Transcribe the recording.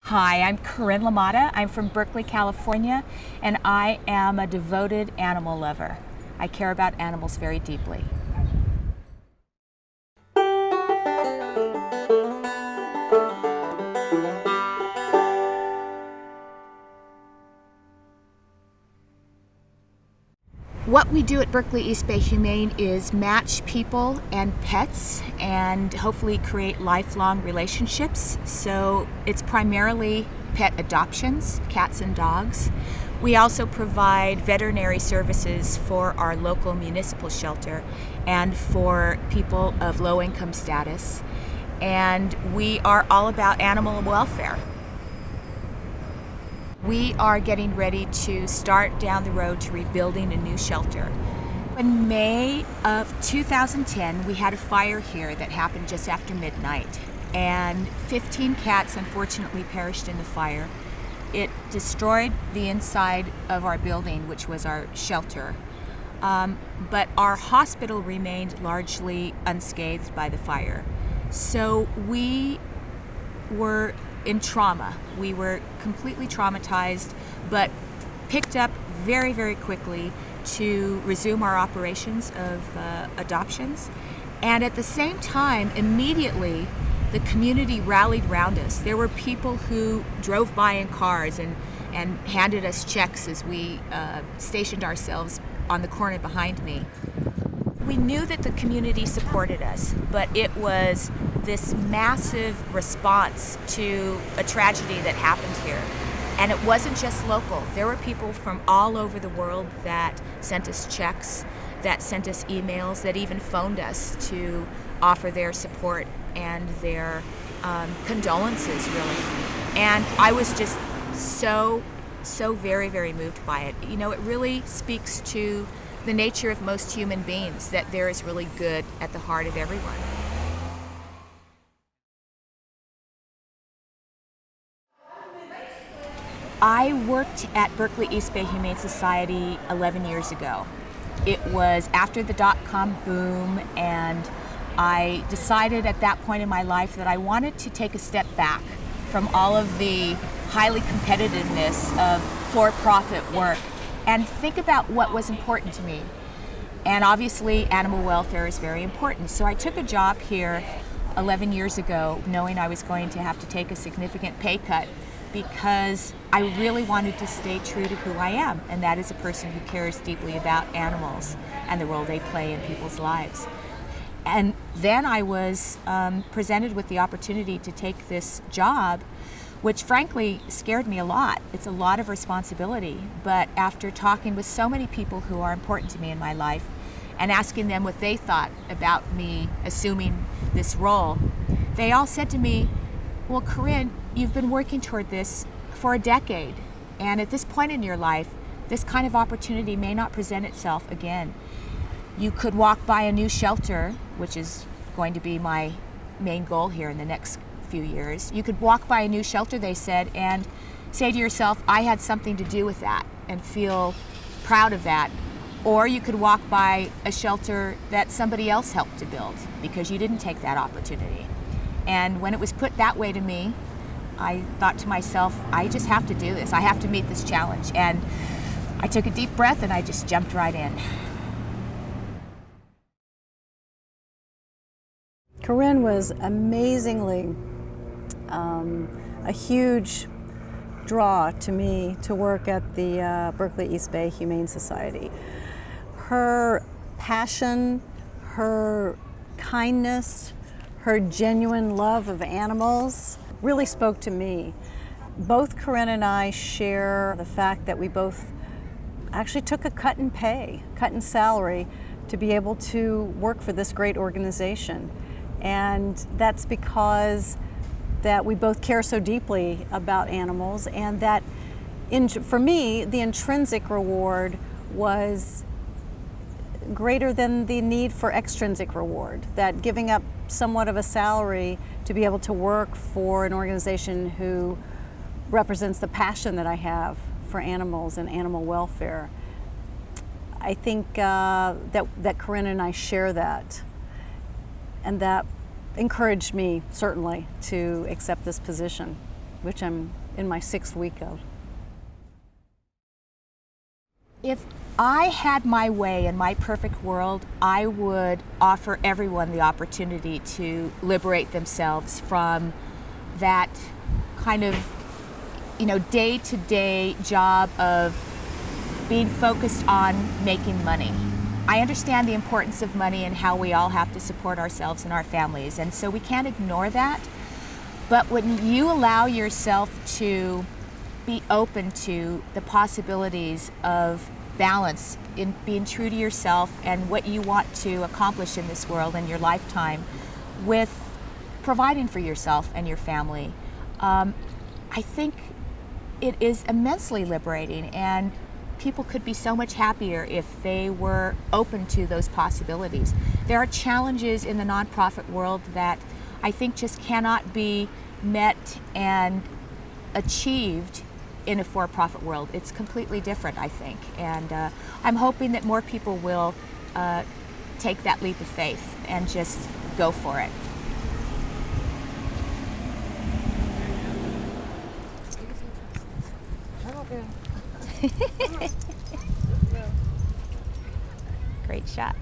Hi, I'm Corinne Lamata. I'm from Berkeley, California, and I am a devoted animal lover. I care about animals very deeply. What we do at Berkeley East Bay Humane is match people and pets and hopefully create lifelong relationships. So it's primarily pet adoptions, cats and dogs. We also provide veterinary services for our local municipal shelter and for people of low income status. And we are all about animal welfare. We are getting ready to start down the road to rebuilding a new shelter. In May of 2010, we had a fire here that happened just after midnight, and 15 cats unfortunately perished in the fire. It destroyed the inside of our building, which was our shelter, but our hospital remained largely unscathed by the fire. So we were in trauma. We were completely traumatized, but picked up very, very quickly to resume our operations of adoptions. And at the same time, immediately, the community rallied around us. There were people who drove by in cars and handed us checks as we stationed ourselves on the corner behind me. We knew that the community supported us, but it was this massive response to a tragedy that happened here. And it wasn't just local. There were people from all over the world that sent us checks, that sent us emails, that even phoned us to offer their support and their condolences, really. And I was just so very, very moved by it. You know, it really speaks to the nature of most human beings, that there is really good at the heart of everyone. I worked at Berkeley East Bay Humane Society 11 years ago. It was after the dot-com boom, and I decided at that point in my life that I wanted to take a step back from all of the highly competitiveness of for-profit work and think about what was important to me. And obviously, animal welfare is very important. So I took a job here 11 years ago, knowing I was going to have to take a significant pay cut because I really wanted to stay true to who I am, and that is a person who cares deeply about animals and the role they play in people's lives. And then I was presented with the opportunity to take this job, which frankly scared me a lot. It's a lot of responsibility, but after talking with so many people who are important to me in my life and asking them what they thought about me assuming this role, they all said to me, well, Corinne, you've been working toward this for a decade, and at this point in your life, this kind of opportunity may not present itself again. You could walk by a new shelter, which is going to be my main goal here in the next few years. You could walk by a new shelter, they said, and say to yourself, I had something to do with that, and feel proud of that. Or you could walk by a shelter that somebody else helped to build because you didn't take that opportunity. And when it was put that way to me, I thought to myself, I just have to do this. I have to meet this challenge. And I took a deep breath and I just jumped right in. Corinne was amazingly a huge draw to me to work at the Berkeley East Bay Humane Society. Her passion, her kindness, her genuine love of animals really spoke to me. Both Corinne and I share the fact that we both actually took a cut in pay, cut in salary to be able to work for this great organization. And that's because that we both care so deeply about animals, and that for me, the intrinsic reward was greater than the need for extrinsic reward, that giving up somewhat of a salary to be able to work for an organization who represents the passion that I have for animals and animal welfare. I think that Corinne and I share that, and that encouraged me certainly to accept this position. which I'm in my 6th week of. If I had my way in my perfect world, I would offer everyone the opportunity to liberate themselves from that kind of, day-to-day job of being focused on making money. I understand the importance of money and how we all have to support ourselves and our families, and so we can't ignore that. But when you allow yourself to be open to the possibilities of balance in being true to yourself and what you want to accomplish in this world in your lifetime with providing for yourself and your family, I think it is immensely liberating, and people could be so much happier if they were open to those possibilities. There are challenges in the nonprofit world that I think just cannot be met and achieved in a for-profit world. It's completely different, I think, and I'm hoping that more people will take that leap of faith and just go for it. Great shot.